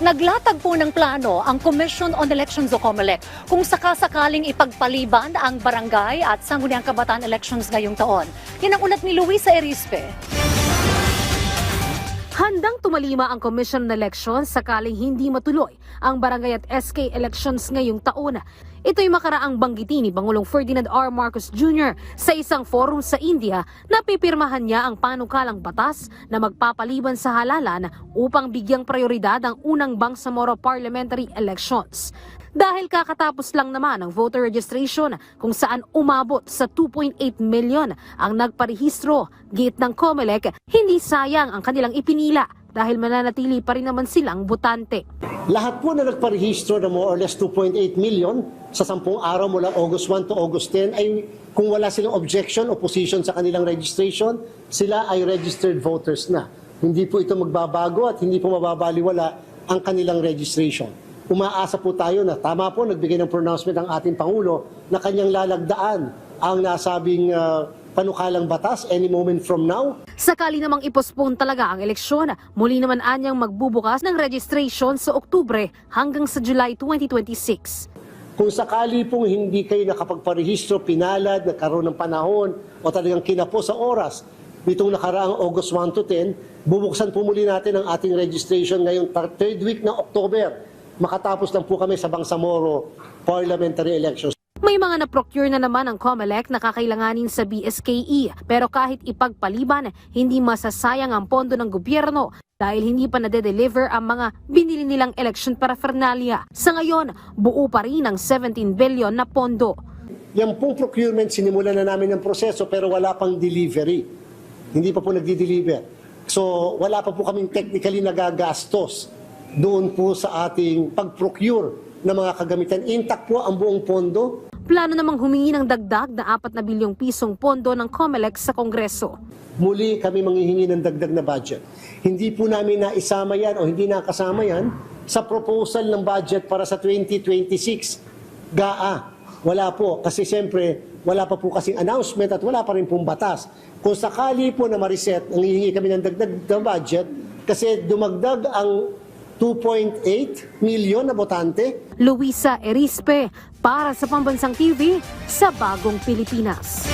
Naglatag po ng plano ang Commission on Elections o COMELEC kung sakasakaling ipagpaliban ang barangay at sangguniang kabataan elections ngayong taon. Yan ang ulat ni Luisa Erispe. Handang tumalima ang Commission on Elections sakaling hindi matuloy ang barangay at SK elections ngayong taon. Ito'y makaraang banggitin ni Pangulong Ferdinand R. Marcos Jr. sa isang forum sa India na pipirmahan niya ang panukalang batas na magpapaliban sa halalan upang bigyang prioridad ang unang Bangsamoro parliamentary elections. Dahil kakatapos lang naman ang voter registration kung saan umabot sa 2.8 million ang nagparehistro, giit ng COMELEC, hindi sayang ang kanilang ipinila dahil mananatili pa rin naman silang botante. Lahat po na nagparehistro na more or less 2.8 million sa 10 araw mula August 1 to August 10 ay kung wala silang objection, opposition sa kanilang registration, sila ay registered voters na. Hindi po ito magbabago at hindi po mababaliwala ang kanilang registration. Umaasa po tayo na tama po nagbigay ng pronouncement ang ating Pangulo na kanyang lalagdaan ang nasabing panukalang batas any moment from now. Sakali namang ipospone talaga ang eleksyon, muli naman anyang magbubukas ng registration sa Oktubre hanggang sa July 2026. Kung sakali pong hindi kayo nakapagparehistro, pinalad, nagkaroon ng panahon o talagang kinapo sa oras nitong nakaraang August 1 to 10, bubuksan po muli natin ang ating registration ngayong third week ng October. Makatapos lang po kami sa Bangsamoro parliamentary elections. May mga na-procure na naman ang COMELEC na kakailanganin sa BSKE, pero kahit ipagpaliban, hindi masasayang ang pondo ng gobyerno dahil hindi pa nade-deliver ang mga binili nilang election paraphernalia. Sa ngayon, buo pa rin ang 17 billion na pondo. Yan pong procurement, sinimulan na namin ang proseso pero wala pang delivery. Hindi pa po nagdi-deliver. So wala pa po kaming technically nagagastos doon po sa ating pag-procure ng mga kagamitan. Intact po ang buong pondo. Plano namang humingi ng dagdag na 4 na bilyong pisong pondo ng COMELEC sa Kongreso. Muli kami manghihingi ng dagdag na budget. Hindi po namin naisama yan o hindi nakasama yan sa proposal ng budget para sa 2026. GAA. Wala po. Kasi siyempre, wala pa po kasing announcement at wala pa rin pong batas. Kung sakali po na ma-reset, nanghihingi kami ng dagdag na budget kasi dumagdag ang 2.8 million na botante. Luisa Erispe para sa Pambansang TV sa Bagong Pilipinas.